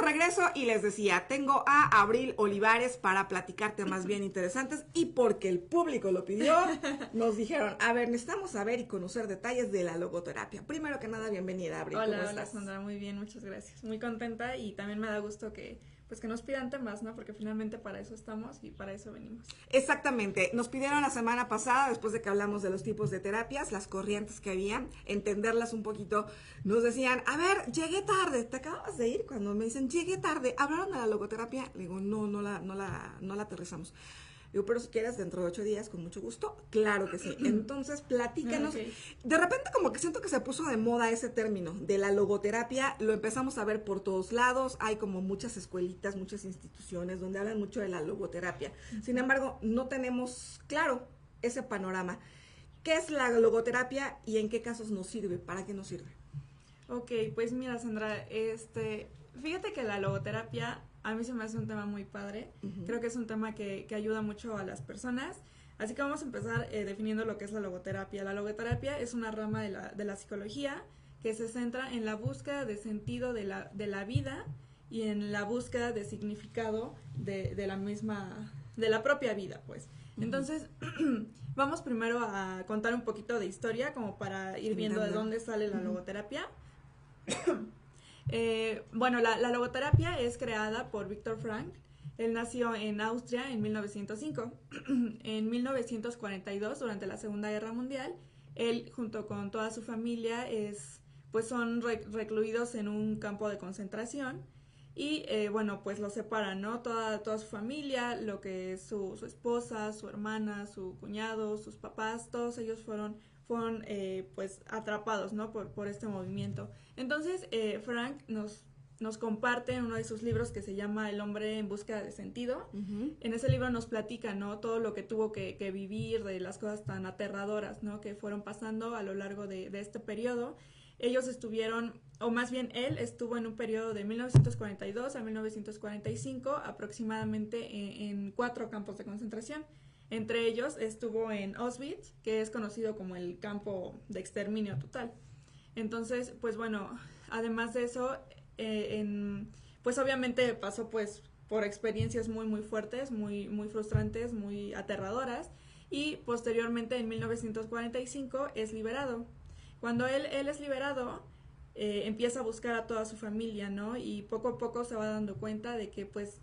de regreso y les decía, tengo a Abril Olivares para platicar temas bien interesantes y porque el público lo pidió, nos dijeron, a ver, necesitamos saber y conocer detalles de la logoterapia. Primero que nada, bienvenida, Abril. Hola, ¿Cómo hola estás? Sandra, muy bien, muchas gracias. Muy contenta y también me da gusto que nos pidan temas, ¿no? Porque finalmente para eso estamos y para eso venimos. Exactamente, nos pidieron la semana pasada, después de que hablamos de los tipos de terapias, las corrientes que había, entenderlas un poquito, nos decían, a ver, llegué tarde, ¿te acabas de ir? Cuando me dicen, llegué tarde, ¿hablaron de la logoterapia? Le digo, no la aterrizamos. Digo, pero si quieres, dentro de 8 días, con mucho gusto, claro que sí. Entonces, platícanos. Okay. De repente, como que siento que se puso de moda ese término de la logoterapia, lo empezamos a ver por todos lados, hay como muchas escuelitas, muchas instituciones donde hablan mucho de la logoterapia. Sin embargo, no tenemos claro ese panorama. ¿Qué es la logoterapia y en qué casos nos sirve? ¿Para qué nos sirve? Ok, pues mira Sandra, fíjate que la logoterapia a mí se me hace un tema muy padre. Creo que es un tema que ayuda mucho a las personas. Así que vamos a empezar definiendo lo que es la logoterapia. La logoterapia es una rama de la psicología que se centra en la búsqueda de sentido de la vida y en la búsqueda de significado de la propia vida, pues. Entonces, vamos primero a contar un poquito de historia como para ir viendo de dónde sale la logoterapia. Bueno, la logoterapia es creada por Viktor Frankl. Él nació en Austria en 1905. En 1942, durante la Segunda Guerra Mundial, él junto con toda su familia pues son recluidos en un campo de concentración y bueno, pues los separan, ¿no? Toda su familia, lo que es su esposa, su hermana, su cuñado, sus papás, todos ellos fueron pues atrapados, ¿no? Por este movimiento. Entonces, Frank nos comparte en uno de sus libros que se llama El hombre en búsqueda de sentido. En ese libro nos platica, ¿no? Todo lo que tuvo que vivir, de las cosas tan aterradoras, ¿no? Que fueron pasando a lo largo de este periodo. Ellos estuvieron, o más bien él estuvo en un periodo de 1942 a 1945, aproximadamente en 4 campos de concentración. Entre ellos estuvo en Auschwitz, que es conocido como el campo de exterminio total. Entonces, pues bueno, además de eso, pues obviamente pasó pues por experiencias muy muy fuertes, muy muy frustrantes, muy aterradoras, y posteriormente en 1945 es liberado. Cuando él es liberado, empieza a buscar a toda su familia, ¿no? Y poco a poco se va dando cuenta de que pues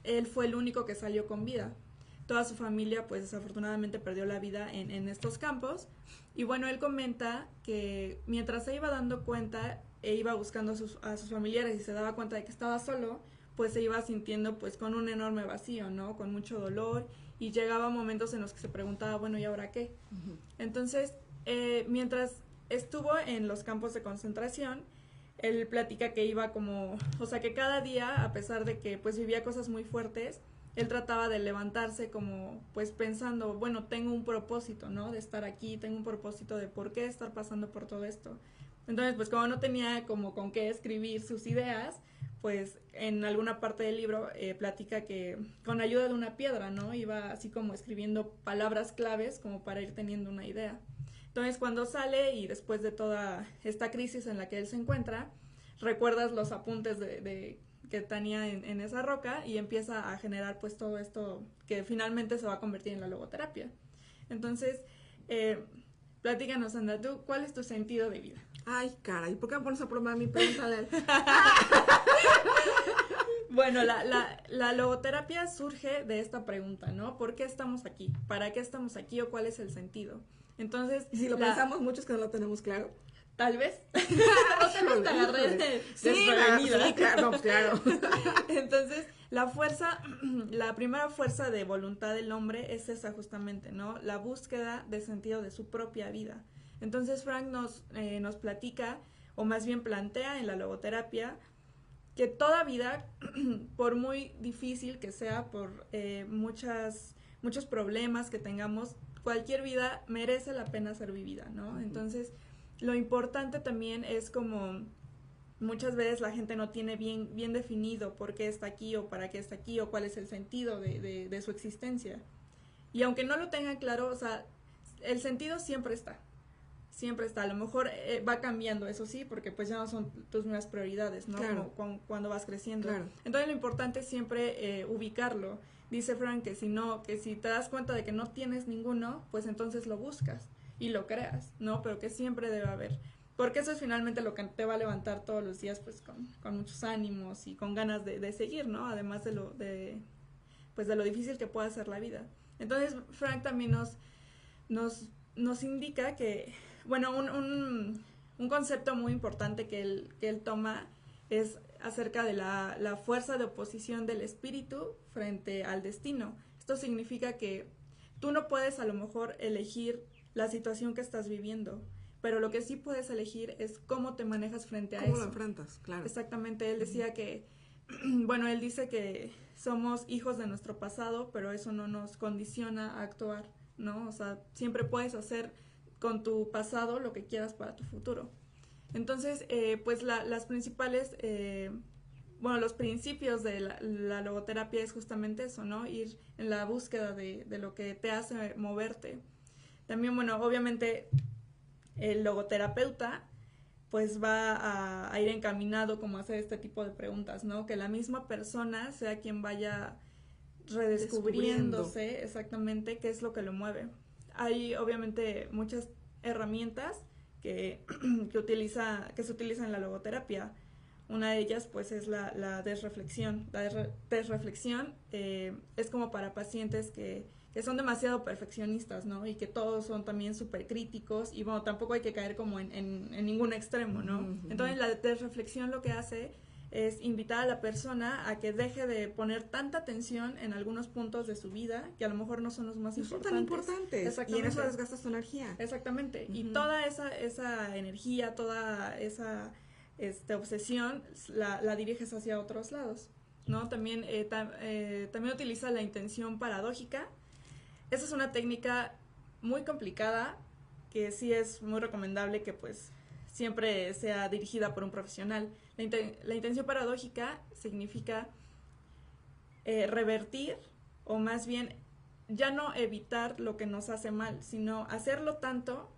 él fue el único que salió con vida. Toda su familia pues desafortunadamente perdió la vida en estos campos. Y bueno, él comenta que mientras se iba dando cuenta e iba buscando a sus familiares y se daba cuenta de que estaba solo, pues se iba sintiendo pues con un enorme vacío, ¿no? Con mucho dolor, y llegaba momentos en los que se preguntaba, bueno, ¿y ahora qué? Entonces, mientras estuvo en los campos de concentración, él platica que iba como, o sea, que cada día, a pesar de que pues vivía cosas muy fuertes, él trataba de levantarse como pues pensando, bueno, tengo un propósito, ¿no? De estar aquí, tengo un propósito de por qué estar pasando por todo esto. Entonces, pues como no tenía como con qué escribir sus ideas, pues en alguna parte del libro platica que con ayuda de una piedra, ¿no? Iba así como escribiendo palabras claves como para ir teniendo una idea. Entonces, cuando sale y después de toda esta crisis en la que él se encuentra, recuerdas los apuntes que tenía en esa roca y empieza a generar pues todo esto que finalmente se va a convertir en la logoterapia. Entonces, platícanos, Sandra, ¿tú cuál es tu sentido de vida? Ay, caray, ¿por qué me pones a prueba a mí? Pregúntale. Bueno, la logoterapia surge de esta pregunta, ¿no? ¿Por qué estamos aquí? ¿Para qué estamos aquí? ¿O cuál es el sentido? Entonces, y si lo pensamos muchos que no lo tenemos claro. Tal vez. No te agarré desprevenida. Sí, claro, pues claro. Entonces, la primera fuerza de voluntad del hombre es esa justamente, ¿no? La búsqueda de sentido de su propia vida. Entonces, Frank nos platica, o más bien plantea en la logoterapia, que toda vida, por muy difícil que sea, por muchos problemas que tengamos, cualquier vida merece la pena ser vivida, ¿no? Entonces, lo importante también es como muchas veces la gente no tiene bien definido por qué está aquí o para qué está aquí o cuál es el sentido de su existencia. Y aunque no lo tengan claro, o sea, el sentido siempre está. siempre está. A lo mejor va cambiando, eso sí, porque pues ya no son tus mismas prioridades, ¿no? Claro. Como cuando vas creciendo. Claro. Entonces lo importante es siempre ubicarlo. Dice Frank que si te das cuenta de que no tienes ninguno, pues entonces lo buscas y lo creas, ¿no? Pero que siempre debe haber. Porque eso es finalmente lo que te va a levantar todos los días, pues con muchos ánimos y con ganas de seguir, ¿no? Además de lo difícil que puede ser la vida. Entonces Frank también nos indica que, bueno, un concepto muy importante que él toma es acerca de la fuerza de oposición del espíritu frente al destino. Esto significa que tú no puedes a lo mejor elegir la situación que estás viviendo, pero lo que sí puedes elegir es cómo te manejas frente a eso. ¿Cómo lo enfrentas? Claro. Exactamente, él decía que, bueno, él dice que somos hijos de nuestro pasado, pero eso no nos condiciona a actuar, ¿no? O sea, siempre puedes hacer con tu pasado lo que quieras para tu futuro. Entonces, pues las principales, los principios de la logoterapia es justamente eso, ¿no? Ir en la búsqueda de lo que te hace moverte. También, bueno, obviamente el logoterapeuta pues va a ir encaminado como a hacer este tipo de preguntas, ¿no? Que la misma persona sea quien vaya redescubriéndose exactamente qué es lo que lo mueve. Hay obviamente muchas herramientas que se utilizan en la logoterapia. Una de ellas pues es la desreflexión. La desreflexión es como para pacientes que son demasiado perfeccionistas, ¿no? Y que todos son también súper críticos y bueno, tampoco hay que caer como en ningún extremo, ¿no? Entonces la desreflexión lo que hace es invitar a la persona a que deje de poner tanta atención en algunos puntos de su vida que a lo mejor no son los más importantes. Son tan importantes. Y en eso desgastas tu energía. Exactamente. Y toda esa energía, toda esa obsesión la diriges hacia otros lados, ¿no? También utiliza la intención paradójica. Esa es una técnica muy complicada que sí es muy recomendable que pues siempre sea dirigida por un profesional. La intención paradójica significa revertir o más bien ya no evitar lo que nos hace mal, sino hacerlo tanto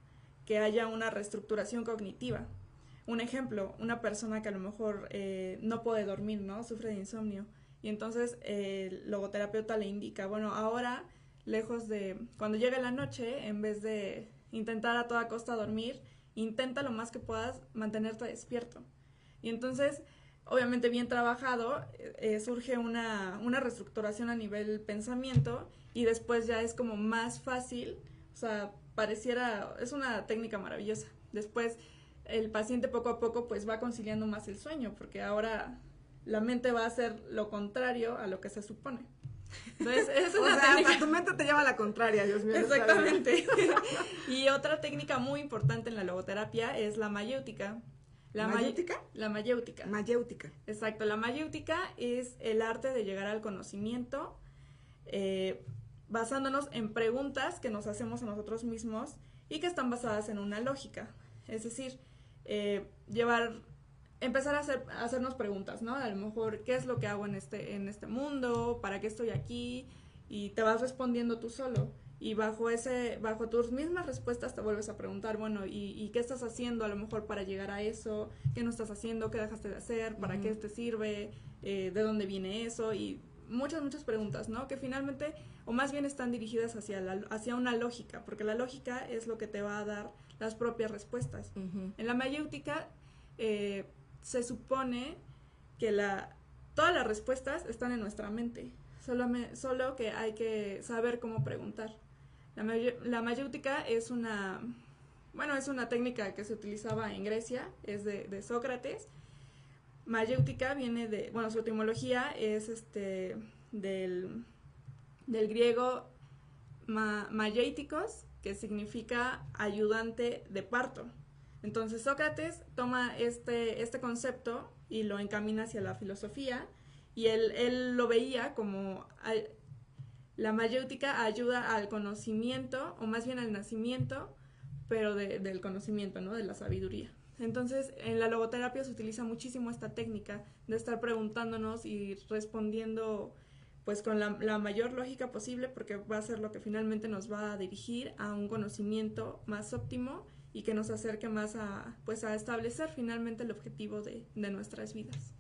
que haya una reestructuración cognitiva. Un ejemplo, una persona que a lo mejor no puede dormir, ¿no? Sufre de insomnio. Y entonces el logoterapeuta le indica, bueno, ahora, lejos de, cuando llegue la noche, en vez de intentar a toda costa dormir, intenta lo más que puedas mantenerte despierto. Y entonces, obviamente bien trabajado, surge una reestructuración a nivel pensamiento y después ya es como más fácil, o sea, es una técnica maravillosa. Después el paciente poco a poco pues va conciliando más el sueño, porque ahora la mente va a hacer lo contrario a lo que se supone. Entonces, es una técnica... tu mente te lleva a la contraria, Dios mío. Exactamente. Y otra técnica muy importante en la logoterapia es la mayéutica. ¿Mayéutica? La mayéutica. Mayéutica. Exacto, la mayéutica es el arte de llegar al conocimiento basándonos en preguntas que nos hacemos a nosotros mismos y que están basadas en una lógica. Es decir, empezar a hacernos preguntas, ¿no? A lo mejor, ¿qué es lo que hago en este mundo? ¿Para qué estoy aquí? Y te vas respondiendo tú solo. Y bajo tus mismas respuestas te vuelves a preguntar, bueno, ¿y qué estás haciendo a lo mejor para llegar a eso? ¿Qué no estás haciendo? ¿Qué dejaste de hacer? ¿Para qué te sirve? ¿De dónde viene eso? Y muchas preguntas, ¿no? Que finalmente, o más bien están dirigidas hacia una lógica, porque la lógica es lo que te va a dar las propias respuestas. En la mayéutica se supone que todas las respuestas están en nuestra mente, solo que hay que saber cómo preguntar. La mayéutica es una técnica que se utilizaba en Grecia, es de Sócrates. Mayéutica viene su etimología es del griego mayéutikos, que significa ayudante de parto. Entonces Sócrates toma este concepto y lo encamina hacia la filosofía, y él lo veía como la mayéutica ayuda al conocimiento, o más bien al nacimiento, pero del conocimiento, ¿no? De la sabiduría. Entonces, en la logoterapia se utiliza muchísimo esta técnica de estar preguntándonos y respondiendo pues con la mayor lógica posible, porque va a ser lo que finalmente nos va a dirigir a un conocimiento más óptimo y que nos acerque más a, pues, a establecer finalmente el objetivo de nuestras vidas.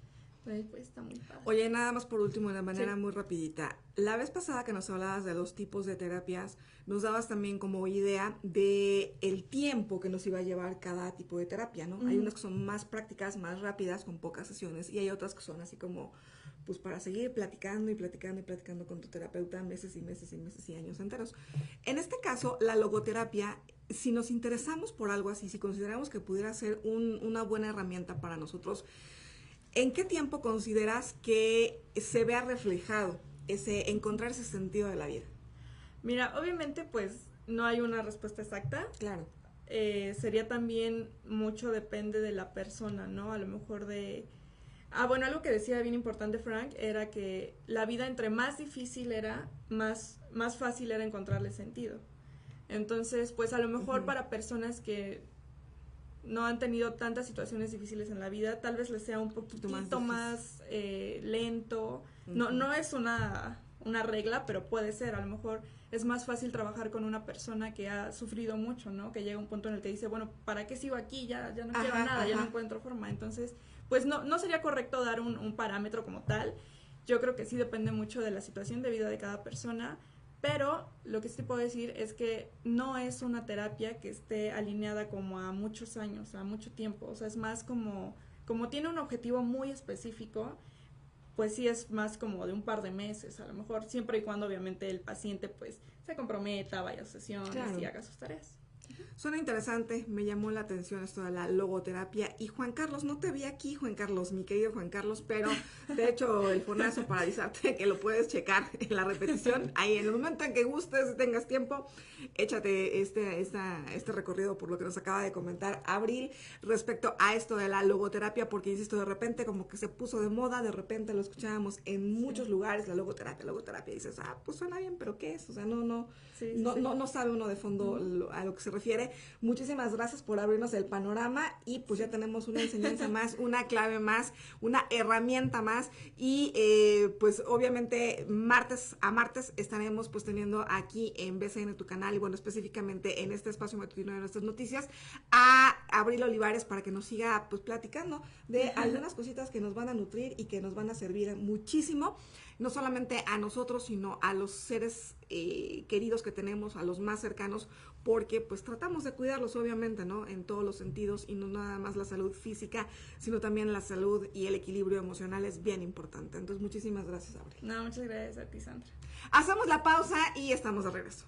Pues está muy padre. Oye, nada más por último, de manera muy rapidita. La vez pasada que nos hablabas de los tipos de terapias, nos dabas también como idea de el tiempo que nos iba a llevar cada tipo de terapia, ¿no? Hay unas que son más prácticas, más rápidas, con pocas sesiones, y hay otras que son así como, pues para seguir platicando y platicando y platicando con tu terapeuta meses y meses y meses y años enteros. En este caso, la logoterapia, si nos interesamos por algo así, si consideramos que pudiera ser una buena herramienta para nosotros, ¿en qué tiempo consideras que se vea reflejado encontrar ese sentido de la vida? Mira, obviamente pues no hay una respuesta exacta. Claro. Sería también mucho depende de la persona, ¿no? A lo mejor de... bueno, algo que decía bien importante Frank era que la vida entre más difícil era, más fácil era encontrarle sentido. Entonces, pues a lo mejor para personas que no han tenido tantas situaciones difíciles en la vida, tal vez les sea un poquito más lento. No es una regla, pero puede ser. A lo mejor es más fácil trabajar con una persona que ha sufrido mucho, ¿no? Que llega un punto en el que dice, bueno, ¿para qué sigo aquí? Ya no quiero nada, ya no encuentro forma. Entonces, pues no sería correcto dar un parámetro como tal. Yo creo que sí depende mucho de la situación de vida de cada persona. Pero lo que sí puedo decir es que no es una terapia que esté alineada como a muchos años, a mucho tiempo. O sea, es más como tiene un objetivo muy específico, pues sí es más como de un par de meses, a lo mejor, siempre y cuando obviamente el paciente pues se comprometa, vaya a sesiones y haga sus tareas. Suena interesante, me llamó la atención esto de la logoterapia. Y Juan Carlos, no te vi aquí, Juan Carlos, mi querido Juan Carlos, pero te he hecho el fonazo para avisarte que lo puedes checar en la repetición. Ahí en el momento en que gustes, tengas tiempo, échate este recorrido por lo que nos acaba de comentar Abril respecto a esto de la logoterapia, porque insisto, de repente como que se puso de moda, de repente lo escuchábamos en muchos lugares, la logoterapia, y dices, pues suena bien, pero ¿qué es? O sea, no sabe uno de fondo a lo que se refiere. Muchísimas gracias por abrirnos el panorama y pues ya tenemos una enseñanza más, una clave más, una herramienta más y pues obviamente martes a martes estaremos pues teniendo aquí en BCN tu canal y bueno, específicamente en este espacio matutino de nuestras noticias a Abril Olivares para que nos siga pues platicando de algunas cositas que nos van a nutrir y que nos van a servir muchísimo, no solamente a nosotros sino a los seres queridos que tenemos, a los más cercanos, porque pues tratamos de cuidarlos obviamente, ¿no? En todos los sentidos y no nada más la salud física, sino también la salud y el equilibrio emocional es bien importante. Entonces muchísimas gracias, Abril. No, muchas gracias a ti, Sandra. Hacemos la pausa y estamos de regreso.